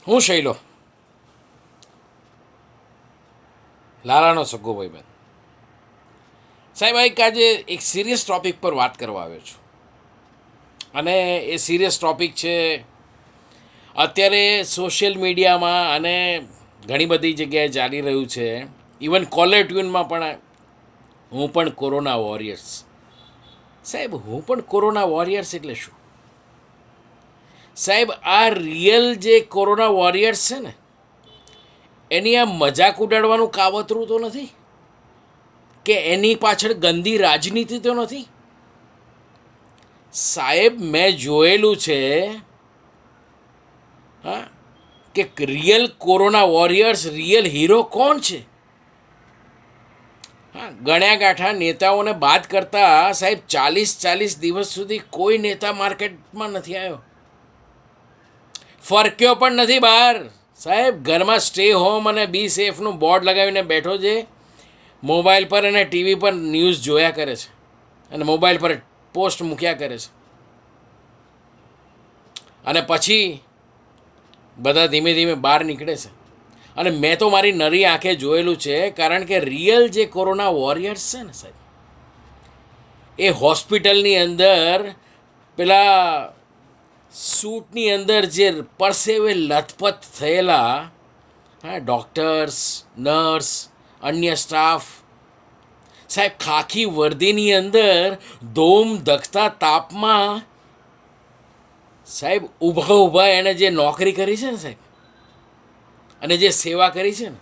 હું શૈલો લાલાનો સગ્ગો ભાઈબંધ. સાહેબ આજે એક સિરિયસ ટૉપિક પર વાત કરવા આવ્યો છું, અને એ સિરિયસ ટૉપિક છે અત્યારે સોશિયલ મીડિયામાં અને ઘણી બધી જગ્યાએ ચાલી રહ્યું છે. ઇવન કોલર ટ્યુનમાં પણ હું પણ કોરોના વોરિયર્સ. સાહેબ હું પણ કોરોના વોરિયર્સ એટલે શું? સાહેબ આ રિયલ જે કોરોના વોરિયર્સ છે ને, એની આ મજાક ઉડાડવાનું કાવતરું તો નથી, કે એની પાછળ ગંદી રાજનીતિ તો નથી? સાહેબ મેં જોયેલું છે, હા, કે real corona warriors, real hero કોણ છે? હા, ગણ્યા ગાંઠા નેતાઓને બાદ કરતા સાહેબ 40 દિવસ સુધી કોઈ નેતા માર્કેટમાં નથી આવ્યો, ફરક્યો પણ નથી બહાર. સાહેબ ઘરમાં સ્ટે હોમ અને બી સેફનું બોર્ડ લગાવીને બેઠો છે, મોબાઈલ પર અને ટીવી પર ન્યૂઝ જોયા કરે છે અને મોબાઈલ પર પોસ્ટ મૂક્યા કરે છે, અને પછી બધા ધીમે ધીમે બહાર નીકળે છે. અને મેં તો મારી નરી આંખે જોયેલું છે, કારણ કે રિયલ જે કોરોના વોરિયર્સ છે ને સાહેબ, એ હોસ્પિટલની અંદર પેલા સૂટની અંદર જે પરસેવે લથપથ થયેલા, હા, ડૉક્ટર્સ, નર્સ, અન્ય સ્ટાફ, સાહેબ ખાખી વર્દીની અંદર ધોમ ધખતા તાપમાં સાહેબ ઊભા ઊભા એણે જે નોકરી કરી છે ને સાહેબ, અને જે સેવા કરી છે ને,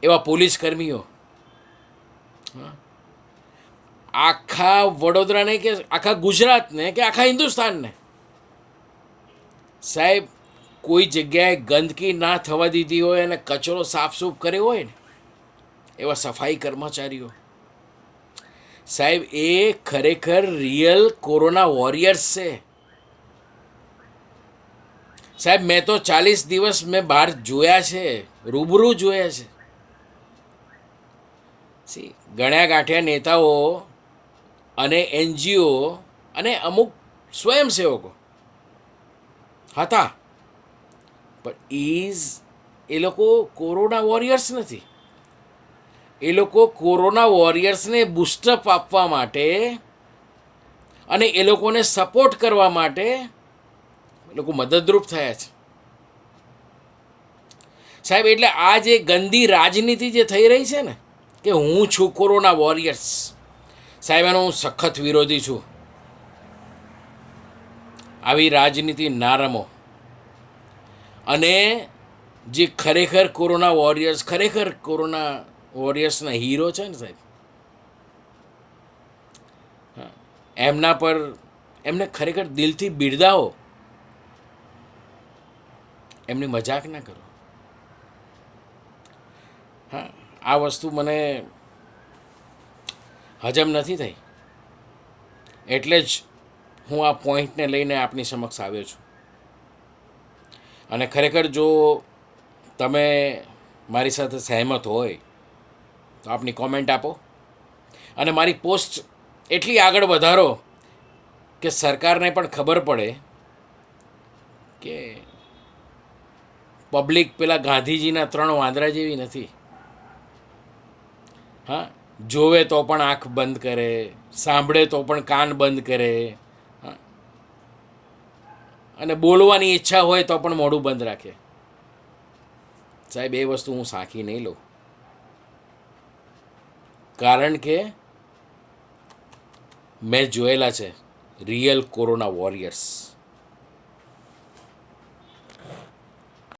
એવા પોલીસ કર્મીઓ આખા વડોદરાને, કે આખા ગુજરાતને, કે આખા હિન્દુસ્તાનને સાહેબ કોઈ જગ્યાએ ગંદકી ના થવા દીધી હોય અને કચરો સાફસૂફ કર્યો હોય ને, એવા સફાઈ કર્મચારીઓ સાહેબ, એ ખરેખર રિયલ કોરોના વોરિયર્સ છે. સાહેબ મેં તો 40 દિવસ મેં બહાર જોયા છે, રૂબરૂ જોયા છે. ગણ્યા ગાંઠ્યા નેતાઓ અને એનજીઓ અને અમુક સ્વયંસેવકો હતા, પણ એ લોકો કોરોના વોરિયર્સ નથી. એ લોકો કોરોના વોરિયર્સને બૂસ્ટઅપ આપવા માટે અને એ લોકોને સપોર્ટ કરવા માટે એ લોકો મદદરૂપ થયા છે સાહેબ. એટલે આ જે ગંદી રાજનીતિ જે થઈ રહી છે ને, કે હું છું કોરોના વોરિયર્સ, સાહેબ એનો હું સખત વિરોધી છું. આવી રાજનીતિ ના રમો. અને જે ખરેખર કોરોના વોરિયર્સ, ખરેખર કોરોના વોરિયર્સના હીરો છે ને સાહેબ, એમના પર એમને ખરેખર દિલથી બિરદાવો, એમની મજાક ના કરો. હા, આ વસ્તુ મને હજમ નથી થઈ, એટલે જ હું આ પોઈન્ટને લઈને આપની સમક્ષ આવ્યો છું. અને ખરેખર જો તમે મારી સાથે સહેમત હોય તો આપની કોમેન્ટ આપો, અને મારી પોસ્ટ એટલી આગળ વધારો કે સરકારને પણ ખબર પડે કે પબ્લિક પેલા ગાંધીજીના 3 વાંદરા જેવી નથી. હા, જોવે તો પણ આંખ બંધ કરે, સાંભળે તો પણ કાન બંધ કરે, હા, અને બોલવાની ઈચ્છા હોય તો પણ મોઢું બંધ રાખે. સાહેબ એ વસ્તુ હું સાખી નહીં લઉં, કારણ કે મેં જોયેલા છે રિયલ કોરોના વોરિયર્સ.